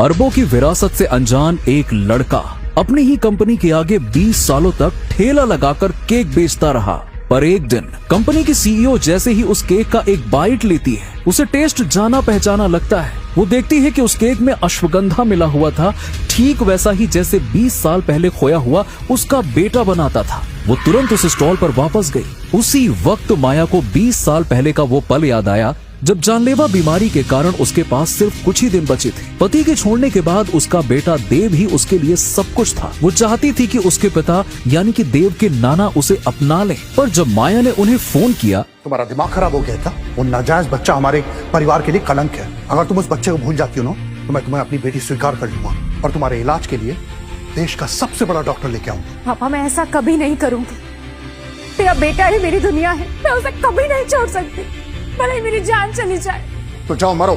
अरबों की विरासत से अनजान एक लड़का अपनी ही कंपनी के आगे 20 सालों तक ठेला लगाकर केक बेचता रहा। पर एक दिन कंपनी की सीईओ जैसे ही उस केक का एक बाइट लेती है, उसे टेस्ट जाना पहचाना लगता है। वो देखती है कि उस केक में अश्वगंधा मिला हुआ था, ठीक वैसा ही जैसे 20 साल पहले खोया हुआ उसका बेटा बनाता था। वो तुरंत उस स्टॉल पर वापस गई। उसी वक्त माया को 20 साल पहले का वो पल याद आया जब जानलेवा बीमारी के कारण उसके पास सिर्फ कुछ ही दिन बचे थे। पति के छोड़ने के बाद उसका बेटा देव ही उसके लिए सब कुछ था। वो चाहती थी कि उसके पिता यानी कि देव के नाना उसे अपना ले। पर जब माया ने उन्हें फोन किया, तुम्हारा दिमाग खराब हो गया था। वो नाजायज बच्चा हमारे परिवार के लिए कलंक है। अगर तुम उस बच्चे को भूल जाती हो ना, तो मैं तुम्हें अपनी बेटी स्वीकार कर लूंगा और तुम्हारे इलाज के लिए देश का सबसे बड़ा डॉक्टर लेके आऊंगा। पापा, मैं ऐसा कभी नहीं करूंगी। तेरा बेटा ही मेरी दुनिया है, मैं उसे कभी नहीं छोड़ सकती, भले ही मेरी जान चली जाए। तो जाओ मरो,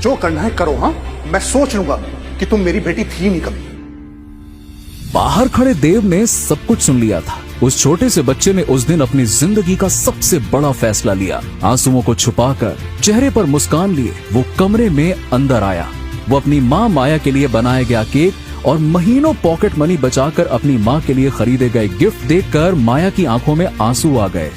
जो करना है करो। हाँ, मैं सोच लूंगा कि तुम मेरी बेटी थी नहीं कभी। बाहर खड़े देव ने सब कुछ सुन लिया था। उस छोटे से बच्चे ने उस दिन अपनी जिंदगी का सबसे बड़ा फैसला लिया। आंसुओं को छुपाकर चेहरे पर मुस्कान लिए वो कमरे में अंदर आया। वो अपनी माँ माया के लिए बनाया गया केक और महीनों पॉकेट मनी बचाकर अपनी माँ के लिए खरीदे गए गिफ्ट देखकर माया की आंखों में आंसू आ गए।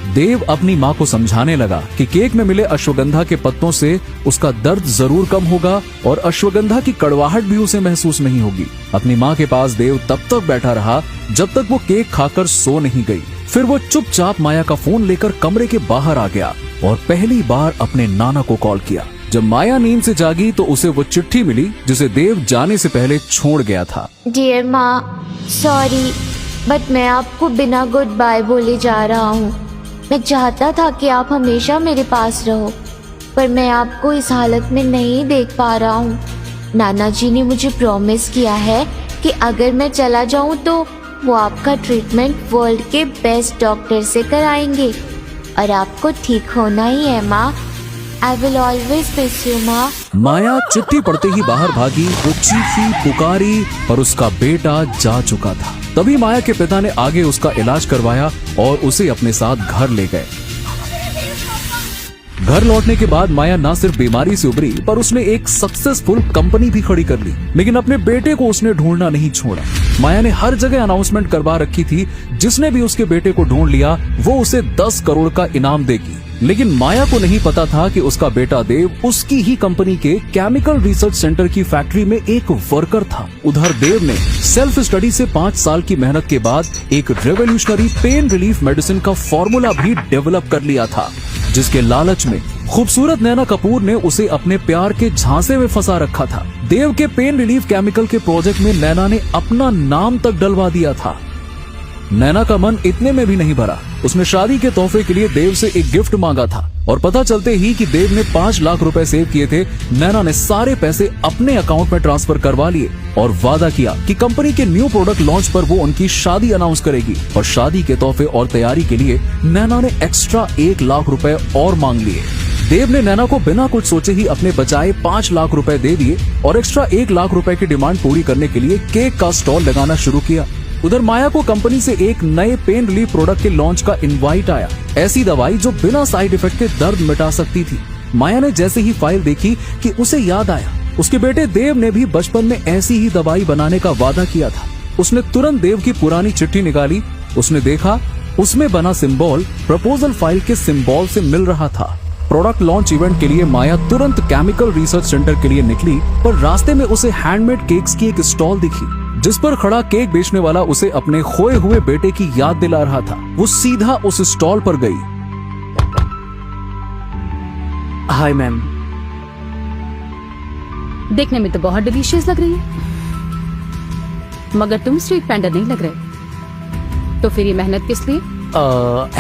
देव अपनी माँ को समझाने लगा कि केक में मिले अश्वगंधा के पत्तों से उसका दर्द जरूर कम होगा और अश्वगंधा की कड़वाहट भी उसे महसूस नहीं होगी। अपनी माँ के पास देव तब तक बैठा रहा जब तक वो केक खाकर सो नहीं गई। फिर वो चुपचाप माया का फोन लेकर कमरे के बाहर आ गया और पहली बार अपने नाना को कॉल किया। जब माया नींद से जागी तो उसे वो चिट्ठी मिली जिसे देव जाने से पहले छोड़ गया था। डियर माँ, सॉरी बट मैं आपको बिना गुड बाय बोले जा रहा हूँ। मैं चाहता था कि आप हमेशा मेरे पास रहो, पर मैं आपको इस हालत में नहीं देख पा रहा हूँ। नाना जी ने मुझे प्रॉमिस किया है कि अगर मैं चला जाऊँ तो वो आपका ट्रीटमेंट वर्ल्ड के बेस्ट डॉक्टर से कराएंगे और आपको ठीक होना ही है माँ। I will always miss you माँ। माया चिट्ठी पढ़ते ही बाहर भागी। वो चीखी पुकारी पर उसका बेटा जा चुका था। तभी माया के पिता ने आगे उसका इलाज करवाया और उसे अपने साथ घर ले गए। घर लौटने के बाद माया न सिर्फ बीमारी से उबरी पर उसने एक सक्सेसफुल कंपनी भी खड़ी कर ली। लेकिन अपने बेटे को उसने ढूंढना नहीं छोड़ा। माया ने हर जगह अनाउंसमेंट करवा रखी थी, जिसने भी उसके बेटे को ढूंढ लिया वो उसे 10 करोड़ का इनाम देगी। लेकिन माया को नहीं पता था कि उसका बेटा देव उसकी ही कंपनी के केमिकल रिसर्च सेंटर की फैक्ट्री में एक वर्कर था। उधर देव ने सेल्फ स्टडी से 5 साल की मेहनत के बाद एक रेवोल्यूशनरी पेन रिलीफ मेडिसिन का फॉर्मूला भी डेवलप कर लिया था, जिसके लालच में खूबसूरत नैना कपूर ने उसे अपने प्यार के झांसे में फंसा रखा था। देव के पेन रिलीफ केमिकल के प्रोजेक्ट में नैना ने अपना नाम तक डलवा दिया था। नैना का मन इतने में भी नहीं भरा। उसने शादी के तोहफे के लिए देव से एक गिफ्ट मांगा था और पता चलते ही कि देव ने 5 लाख रुपए सेव किए थे, नैना ने सारे पैसे अपने अकाउंट में ट्रांसफर करवा लिए और वादा किया कि कंपनी के न्यू प्रोडक्ट लॉन्च पर वो उनकी शादी अनाउंस करेगी। और शादी के तोहफे और तैयारी के लिए नैना ने एक्स्ट्रा 1 लाख रुपए और मांग लिए। देव ने नैना को बिना कुछ सोचे ही अपने बचाए 5 लाख रुपए दे दिए और एक्स्ट्रा 1 लाख रुपए की डिमांड पूरी करने के लिए केक का स्टॉल लगाना शुरू किया। उधर माया को कंपनी से एक नए पेन रिलीफ प्रोडक्ट के लॉन्च का इनवाइट आया। ऐसी दवाई जो बिना साइड इफेक्ट के दर्द मिटा सकती थी। माया ने जैसे ही फाइल देखी कि उसे याद आया उसके बेटे देव ने भी बचपन में ऐसी ही दवाई बनाने का वादा किया था। उसने तुरंत देव की पुरानी चिट्ठी निकाली। उसने देखा उसमें बना सिंबल प्रपोजल फाइल के सिंबल से मिल रहा था। प्रोडक्ट लॉन्च इवेंट के लिए माया तुरंत केमिकल रिसर्च सेंटर के लिए निकली, पर रास्ते में उसे हैंडमेड केक्स की एक स्टॉल दिखी जिस पर खड़ा केक बेचने वाला उसे अपने खोए हुए बेटे की याद दिला रहा था। वो सीधा उस स्टॉल पर गई। Hi ma'am. देखने में तो बहुत डिलीशियस लग रही है, मगर तुम स्ट्रीट वेंडर नहीं लग रहे, तो फिर ये मेहनत किस लिए?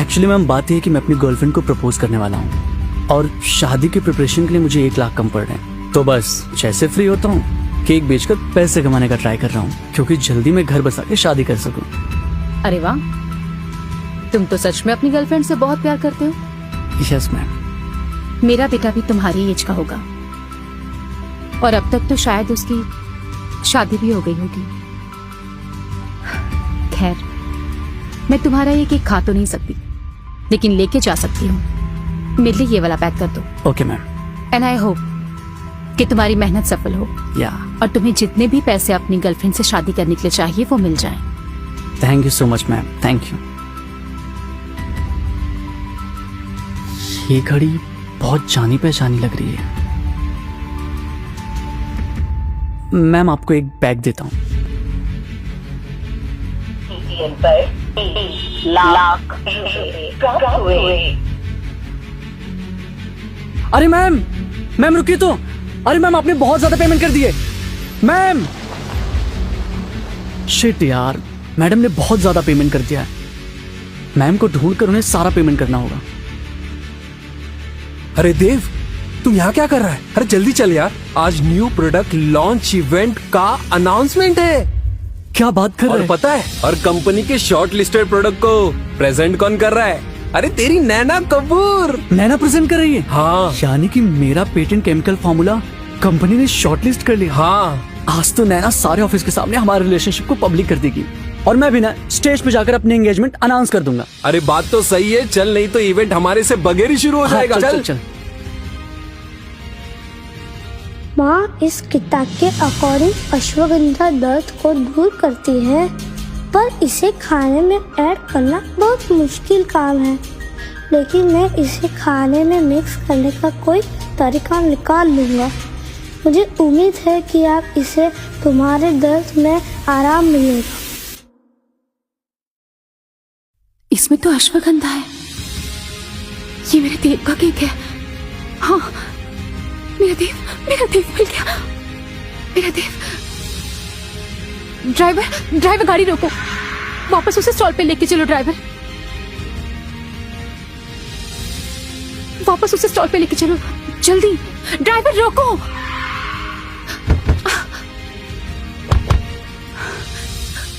एक्चुअली मैम बात यह है कि मैं अपनी गर्लफ्रेंड को प्रपोज करने वाला हूँ और शादी की प्रिपरेशन के लिए मुझे 1 लाख कम पड़ रहे हैं। तो बस जैसे फ्री होता हूँ केक बेचकर पैसे कमाने का ट्राई कर रहा हूँ, क्योंकि जल्दी मैं घर बसा के शादी कर सकूँ। अरे वाह, तुम तो सच में अपनी गर्लफ्रेंड से बहुत प्यार करते हो। Yes ma'am. मेरा बेटा भी तुम्हारी एज का होगा और अब तक तो शायद उसकी शादी भी हो गई होगी। खैर, मैं तुम्हारा ये केक खा तो नहीं सकती, लेकिन लेके जा सकती हूँ। मेरे लिए ये वाला पैक कर दो। Okay ma'am. And I hope कि तुम्हारी मेहनत सफल हो या और तुम्हें जितने भी पैसे अपनी गर्लफ्रेंड से शादी करने के लिए चाहिए वो मिल जाएं। Thank you so much ma'am, thank you. ये घड़ी बहुत जानी पहचानी लग रही है। मैम आपको एक बैग देता हूँ। लाख प्राप्त हुए। अरे मैम रुकिए तो। अरे मैम आपने बहुत ज्यादा पेमेंट कर दिए मैम। शिट यार, मैडम ने बहुत ज्यादा पेमेंट कर दिया है। मैम को ढूंढ कर उन्हें सारा पेमेंट करना होगा। अरे देव, तुम यहाँ क्या कर रहा है? अरे जल्दी चल यार, आज न्यू प्रोडक्ट लॉन्च इवेंट का अनाउंसमेंट है। क्या बात कर रहे और हैं? पता है, और कंपनी के शॉर्ट लिस्टेड प्रोडक्ट को प्रेजेंट कौन कर रहा है? अरे तेरी नैना कपूर। नैना प्रेजेंट कर रही है? हाँ यानी कि मेरा पेटेंट केमिकल फॉर्मूला कंपनी ने शॉर्टलिस्ट कर लिया। हाँ। आज तो नैना सारे ऑफिस के सामने हमारे रिलेशनशिप को पब्लिक कर देगी और मैं भी ना स्टेज पे जाकर अपनी एंगेजमेंट अनाउंस कर दूंगा। अरे बात तो सही है, चल नहीं तो इवेंट हमारे से बगैर ही शुरू हो जाएगा। हाँ, चल। माँ, इस किताब के अकॉर्डिंग अश्वगंधा दर्द को दूर करती है, पर इसे खाने में ऐड करना बहुत मुश्किल काम है। लेकिन मैं इसे खाने में मिक्स करने का कोई तरीका निकाल लूँगा। मुझे उम्मीद है कि आप इसे तुम्हारे दर्द में आराम मिलेगा। इसमें तो अश्वगंधा है। ये मेरे देव का केक है। हाँ, मेरा देव मिल गया। मेरा देव। ड्राइवर गाड़ी रोको, वापस उसे स्टॉल पे लेके चलो। ड्राइवर वापस उसे स्टॉल पे लेके चलो, जल्दी। ड्राइवर रोको।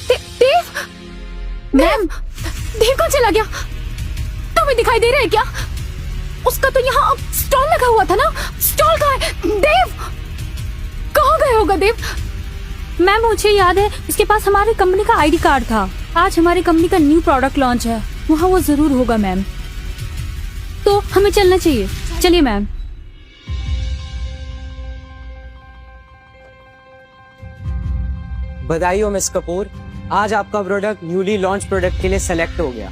देव, मैम, देव कहाँ चला गया? तुम्हें दिखाई दे रहा है क्या? उसका तो यहाँ स्टॉल लगा हुआ था ना। स्टॉल कहाँ है? देव कहाँ गए होगा? देव मैम, मुझे याद है उसके पास हमारी कंपनी का आईडी कार्ड था। आज हमारी कंपनी का न्यू प्रोडक्ट लॉन्च है, वहाँ वो जरूर होगा मैम। तो हमें चलना चाहिए। चलिए मैम। बधाई हो मिस कपूर, आज आपका प्रोडक्ट न्यूली लॉन्च प्रोडक्ट के लिए सेलेक्ट हो गया।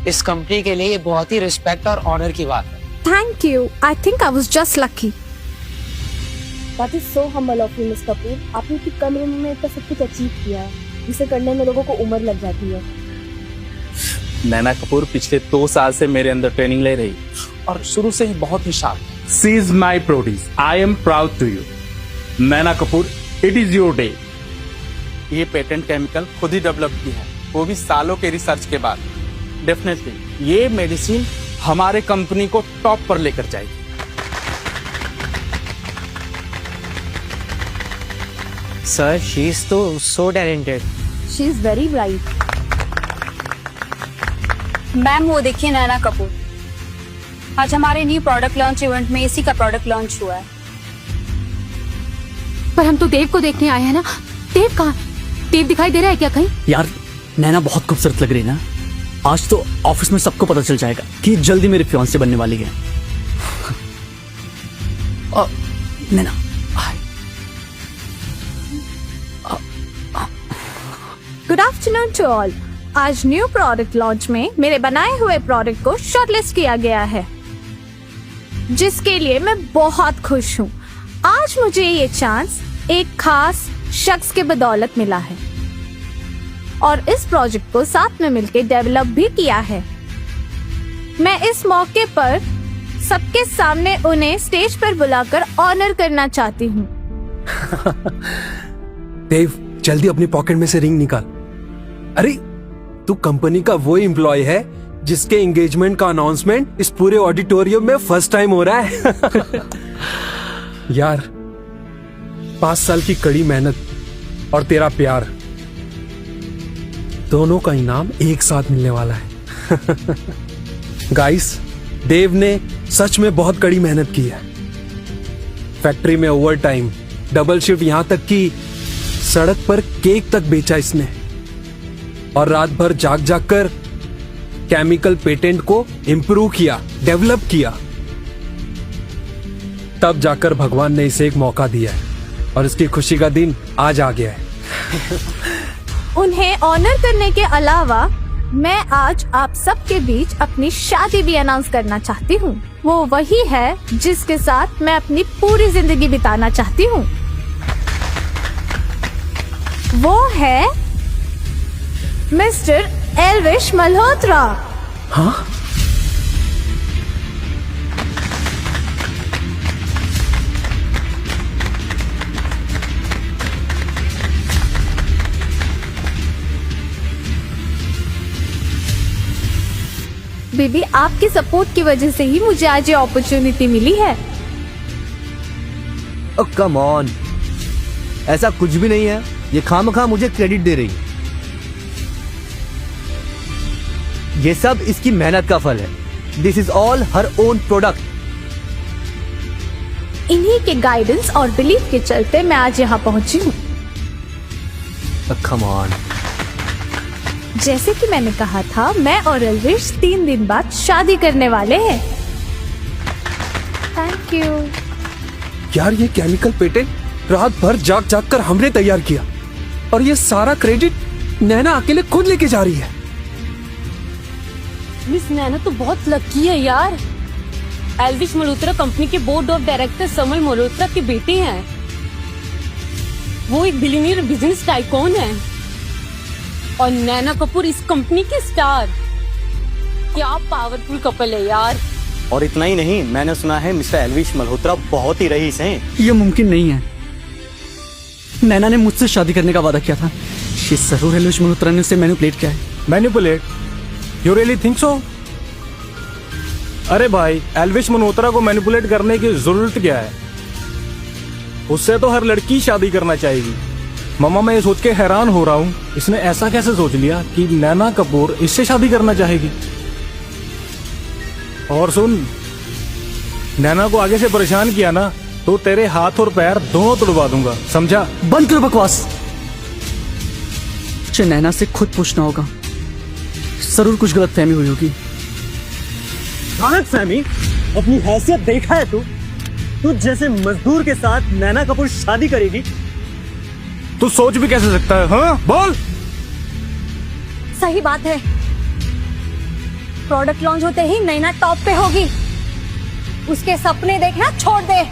इस कंपनी के लिए ये बहुत ही रिस्पेक्ट और ऑनर की बात है। Thank you. I think I was just lucky. That is so humble of you, Miss Kapoor. आपने इतनी कम उम्र में इतना सब कुछ अचीव किया है, जिसे करने में लोगों को उम्र लग जाती है। नैना कपूर पिछले 2 साल से मेरे अंदर ट्रेनिंग ले रही और शुरू से ही बहुत ही sharp. She is my produce, I am proud to you. Naina Kapoor, it is your day. ये पेटेंट केमिकल खुद ही डेवलप की है, वो भी सालों के रिसर्च के बाद। डेफिनेटली ये मेडिसिन हमारे कंपनी को टॉप पर लेकर जाएगी। सर, शी इज तो so talented. She is very bright। Ma'am, वो देखिए नैना कपूर। आज हमारे न्यू प्रोडक्ट लॉन्च इवेंट में इसी का प्रोडक्ट लॉन्च हुआ है। पर हम तो देव को देखने आए हैं ना। देव कहाँ? देव दिखाई दे रहा है क्या कहीं? यार, नैना बहुत खूबसूरत लग रही है ना। आज तो ऑफिस में सबको पता चल जाएगा कि जल्दी मेरी फियांसे बनने वाली है। नैना, गुड आफ्टरनून टू ऑल। आज न्यू प्रोडक्ट लॉन्च में मेरे बनाए हुए प्रोडक्ट को शॉर्टलिस्ट किया गया है, जिसके लिए मैं बहुत खुश हूँ। आज मुझे ये चांस एक खास शख्स के बदौलत मिला है और इस प्रोजेक्ट को साथ में मिलकर डेवलप भी किया है। मैं इस मौके पर सबके सामने उन्हें स्टेज पर बुलाकर ऑनर करना चाहती हूँ। देव, जल्दी अपनी पॉकेट में से रिंग निकाल। अरे तू कंपनी का वो एम्प्लॉय है जिसके एंगेजमेंट का अनाउंसमेंट इस पूरे ऑडिटोरियम में फर्स्ट टाइम हो रहा है। यार, 5 साल की कड़ी मेहनत और तेरा प्यार, दोनों का इनाम एक साथ मिलने वाला है। गाइस, देव ने सच में बहुत कड़ी मेहनत की है। फैक्ट्री में ओवर टाइम, डबल शिफ्ट, यहां तक कि सड़क पर केक तक बेचा इसने, और रात भर जाग जाग कर केमिकल पेटेंट को इंप्रूव किया, डेवलप किया। तब जाकर भगवान ने इसे एक मौका दिया है और इसकी खुशी का दिन आज आ गया है। उन्हें ऑनर करने के अलावा मैं आज आप सबके बीच अपनी शादी भी अनाउंस करना चाहती हूँ। वो वही है जिसके साथ मैं अपनी पूरी जिंदगी बिताना चाहती हूँ। वो है मिस्टर एल्विश मल्होत्रा। हाँ? बीबी, आपके सपोर्ट की वजह से ही मुझे आज ये अपॉर्चुनिटी मिली है। कम ऑन, ऐसा कुछ भी नहीं है। ये खामखा मुझे क्रेडिट दे रही है। ये सब इसकी मेहनत का फल है। This is all her own product. इन्हीं के गाइडेंस और बिलीफ के चलते मैं आज यहाँ पहुंची हूँ। Come on. जैसे कि मैंने कहा था, मैं और एल्विश 3 दिन बाद शादी करने वाले हैं। Thank you. यार, ये केमिकल पेटेंट रात भर जाग जाग कर हमने तैयार किया और ये सारा क्रेडिट नैना अकेले खुद लेके जा रही है। मिस नैना तो बहुत लकी है यार। एल्विश मल्होत्रा कंपनी के बोर्ड ऑफ डायरेक्टर समल मल्होत्रा के बेटे हैं। वो एक बिलियनियर बिजनेस टाइकून है और नैना कपूर इस कंपनी की स्टार। क्या पावरफुल कपल है यार। और इतना ही नहीं, मैंने सुना है मिस्टर एल्विश मल्होत्रा बहुत ही रईस हैं। ये मुमकिन नहीं है। नैना ने मुझसे शादी करने का वादा किया था। ये जरूर एल्विश मल्होत्रा ने उसे मैनिपुलेट किया है। Manipulate? You really think so? अरे भाई, एल्विश मल्होत्रा को मैनिपुलेट करने की जरूरत क्या है? उससे तो हर लड़की शादी करना चाहेगी। मामा, मैं ये सोच के हैरान हो रहा हूँ, इसने ऐसा कैसे सोच लिया कि नैना कपूर इससे शादी करना चाहेगी। और सुन, नैना को आगे से परेशान किया ना तो तेरे हाथ और पैर दोनों तोड़वा दूंगा, समझा? बंद कर बकवास। मुझे नैना से खुद पूछना होगा। जरूर कुछ गलत फहमी हुई होगी। गलत फहमी? अपनी हैसियत देखा है तू? तू जैसे मजदूर के साथ नैना कपूर शादी करेगी? तू सोच भी कैसे सकता है? हाँ, बोल। सही बात है। प्रोडक्ट लॉन्च होते ही नैना टॉप पे होगी। उसके सपने देखना छोड़ दे।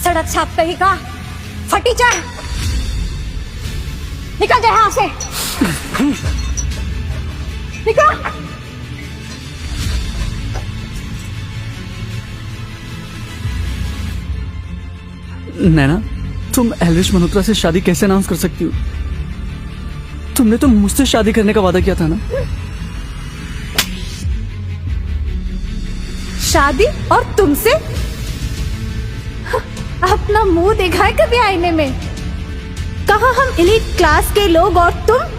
सड़क छाप कहीं का फटी चाय। निकल जाए यहाँ से। निकल। नैना, तुम एल्विश मल्होत्रा से शादी कैसे अनाउंस कर सकती हो? तुमने तो मुझसे शादी करने का वादा किया था ना। शादी? और तुमसे? अपना मुंह देखा है कभी आईने में? कहा हम एलीट क्लास के लोग और तुम?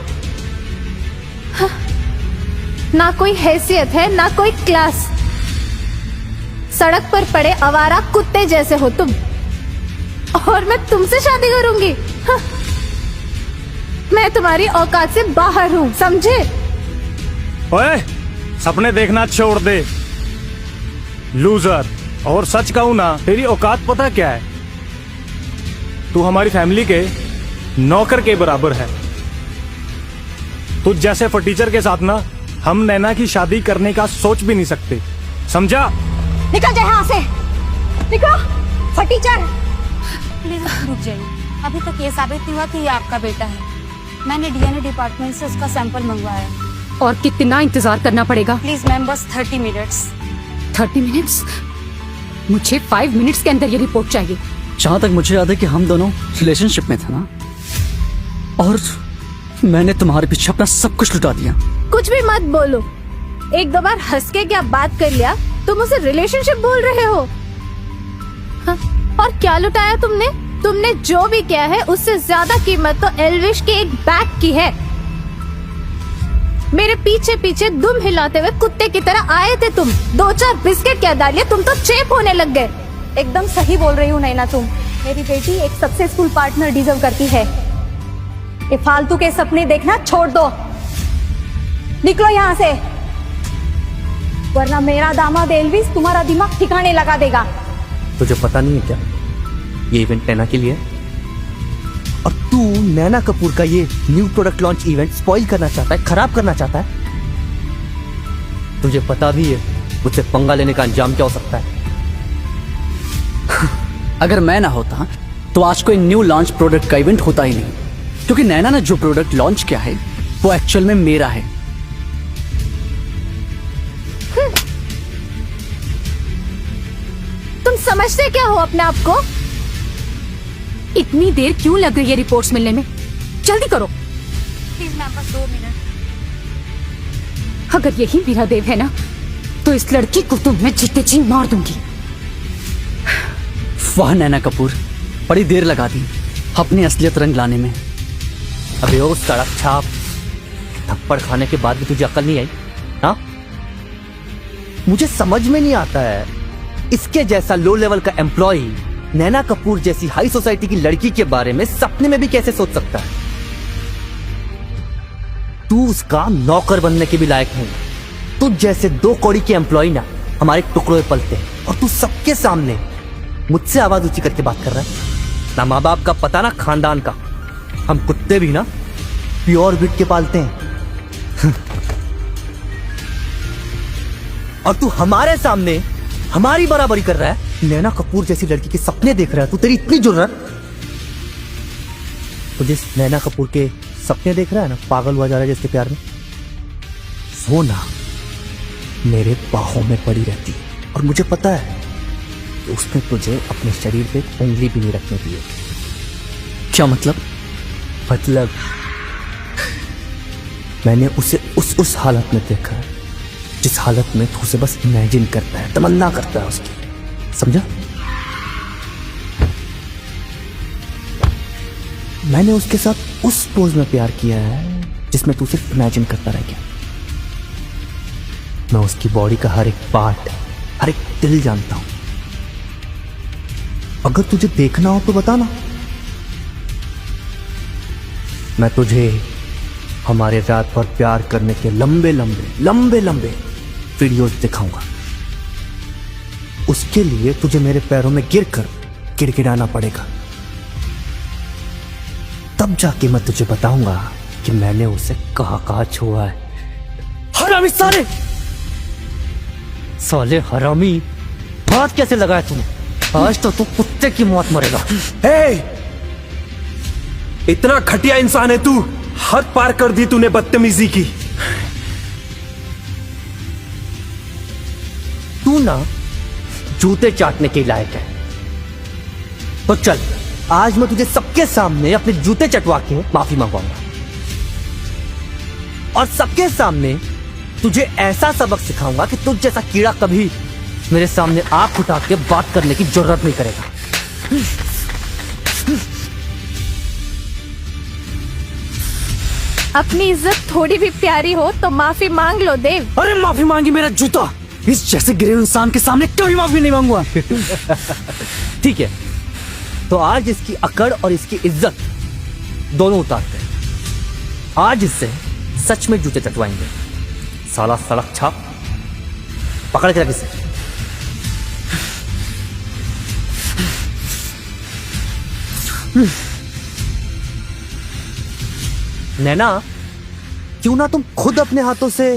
ना कोई हैसियत है ना कोई क्लास। सड़क पर पड़े आवारा कुत्ते जैसे हो तुम। और मैं तुमसे शादी करूंगी? मैं तुम्हारी औकात से बाहर हूँ, समझे? ओए, सपने देखना छोड़ दे लूजर। और सच कहूं ना, तेरी औकात पता क्या है? तू हमारी फैमिली के नौकर के बराबर है। तुझ जैसे फटीचर के साथ ना हम नैना की शादी करने का सोच भी नहीं सकते, समझा? निकल जाए यहाँ से। निकल फटीचर। प्लीज रुक जाइए। अभी तक ये साबित नहीं हुआ कि ये आपका बेटा है। मैंने डीएनए डिपार्टमेंट से उसका सैंपल मंगवाया। और कितना इंतजार करना पड़ेगा? प्लीज मैम, बस 30 मिनट्स। 30 मिनट्स? मुझे 5 मिनट्स के अंदर ये रिपोर्ट चाहिए। जहां तक मुझे याद है कि हम दोनों रिलेशनशिप में थे ना, और मैंने तुम्हारे पीछे अपना सब कुछ लुटा दिया। कुछ भी मत बोलो। एक दो बार हंस के क्या बात कर लिया, तुम उसे रिलेशनशिप बोल रहे हो? हाँ? और क्या लुटाया तुमने? तुमने जो भी किया है उससे ज्यादा कीमत तो एल्विश के एक बैग की है। मेरे पीछे पीछे दुम हिलाते हुए कुत्ते की तरह आए थे तुम। 2-4 बिस्किट क्या डालिए, तुम तो चेप होने लग गए। एकदम सही बोल रही हूँ नैना तुम। मेरी बेटी एक सक्सेसफुल पार्टनर डिजर्व करती है। ये फालतू के सपने देखना छोड़ दो। निकलो यहाँ से, वरना मेरा दामाद एल्विस तुम्हारा दिमाग ठिकाने लगा देगा। तुझे पता नहीं है क्या, ये इवेंट नैना के लिए है और तू नैना कपूर का ये new product launch event spoil करना चाहता है, खराब करना चाहता है। तुझे पता भी है मुझसे पंगा लेने का अंजाम क्या हो सकता है। अगर मैं ना होता तो आज कोई न्यू लॉन्च प्रोडक्ट का इवेंट होता ही नहीं, क्योंकि नैना ने जो प्रोडक्ट लॉन्च किया है वो एक्चुअल में मेरा है। तुम समझते क्या हो अपने आप को? इतनी देर क्यों लग रही है रिपोर्ट्स मिलने में? जल्दी करो प्लीज मैम, बस 2 मिनट। अगर यही मेरा देव है ना तो इस लड़की को तो मैं जीते जी मार दूंगी। वाह नैना कपूर, बड़ी देर लगा दी अपनी असलियत रंग लाने में। अबे ओ सड़क छाप, थप्पड़ खाने के बाद भी तुझे अकल नहीं आई? हाँ, मुझे समझ में नहीं आता है इसके जैसा लो लेवल का एम्प्लॉय नैना कपूर जैसी हाई सोसाइटी की लड़की के बारे में सपने में भी कैसे सोच सकता है। तू उसका नौकर बनने के भी लायक नहीं। तू जैसे 2 कौड़ी के एम्प्लॉय ना हमारे टुकड़ों में पलते हैं और तू सबके सामने मुझसे आवाज ऊंची करके बात कर रहा है। ना माँ बाप का पता ना खानदान का। हम कुत्ते भी ना प्योर ब्रीड के पालते हैं। और तू हमारे सामने हमारी बराबरी कर रहा है। नैना कपूर जैसी लड़की के सपने देख रहा है तू। तेरी इतनी जुर्रत, तू जिस नैना कपूर के सपने देख रहा है ना, पागल हुआ जा रहा है जिसके प्यार में, सोना मेरे बाहों में पड़ी रहती है और मुझे पता है कि उसने तुझे अपने शरीर पे उंगली भी नहीं रखने दी है। क्या मतलब? मतलब मैंने उसे उस हालत में देखा है जिस हालत में तू उसे बस इमेजिन करता है, तमन्ना करता है उसकी, समझा? मैंने उसके साथ उस पोज में प्यार किया है जिसमें तू सिर्फ इमेजिन करता रह गया। मैं उसकी बॉडी का हर एक पार्ट, हर एक दिल जानता हूं। अगर तुझे देखना हो तो बताना, मैं तुझे हमारे रात भर प्यार करने के लंबे लंबे वीडियोस दिखाऊंगा। उसके लिए तुझे मेरे पैरों में गिरकर गिड़गिड़ाना पड़ेगा, तब जाके मैं तुझे बताऊंगा कि मैंने उसे कहाँ छोड़ा है। हरामी साले हरामी, हाथ कैसे लगाया तूने? आज तो तू कुत्ते की मौत मरेगा। इतना घटिया इंसान है तू, हद पार कर दी तूने बदतमीजी की। तू ना जूते चाटने के लायक है। तो चल, आज मैं तुझे सबके सामने अपने जूते चटवा के माफी मांगवाऊंगा और सबके सामने तुझे ऐसा सबक सिखाऊंगा कि तुझ जैसा कीड़ा कभी मेरे सामने आंख उठा के बात करने की जरूरत नहीं करेगा। अपनी इज्जत थोड़ी भी प्यारी हो तो माफी मांग लो देव। अरे माफी मांगी मेरा जूता, इस जैसे गिरे इंसान के सामने कभी माफी नहीं मांगूंगा। ठीक है, तो आज इसकी अकड़ और इसकी इज्जत दोनों उतारते हैं। आज इससे सच में जूते चटवाएंगे। साला सड़क छाप, पकड़ के रख इसे। नैना, क्यों ना तुम खुद अपने हाथों से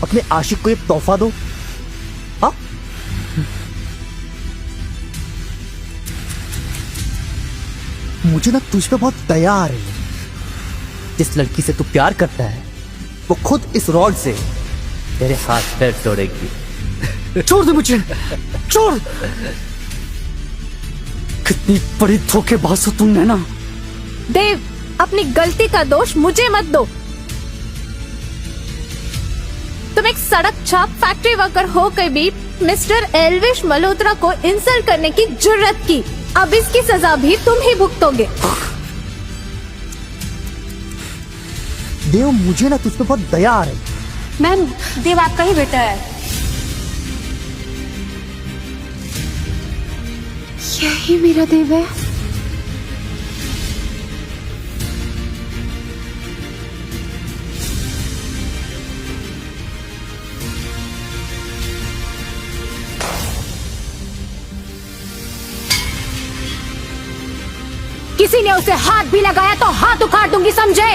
अपने आशिक को एक तोहफा दो? हाँ, मुझे ना तुझ पे बहुत दया आ रही है। जिस लड़की से तू प्यार करता है वो खुद इस रॉड से तेरे हाथ पैर तोड़ेगी। छोड़ दे मुझे, छोड़। कितनी बड़ी धोखेबाज हो तुम नैना। देव, अपनी गलती का दोष मुझे मत दो। तुम एक सड़क छाप फैक्ट्री वर्कर होकर भी मिस्टर एल्विश मल्होत्रा को इंसल्ट करने की जुर्रत की। अब इसकी सजा भी तुम ही भुगतोगे। देव, मुझे ना तुझ पे बहुत दया आ रही। मैम, देव आपका ही बेटा है। यही मेरा देव है। किसी ने उसे हाथ भी लगाया तो हाथ उखाड़ दूंगी, समझे?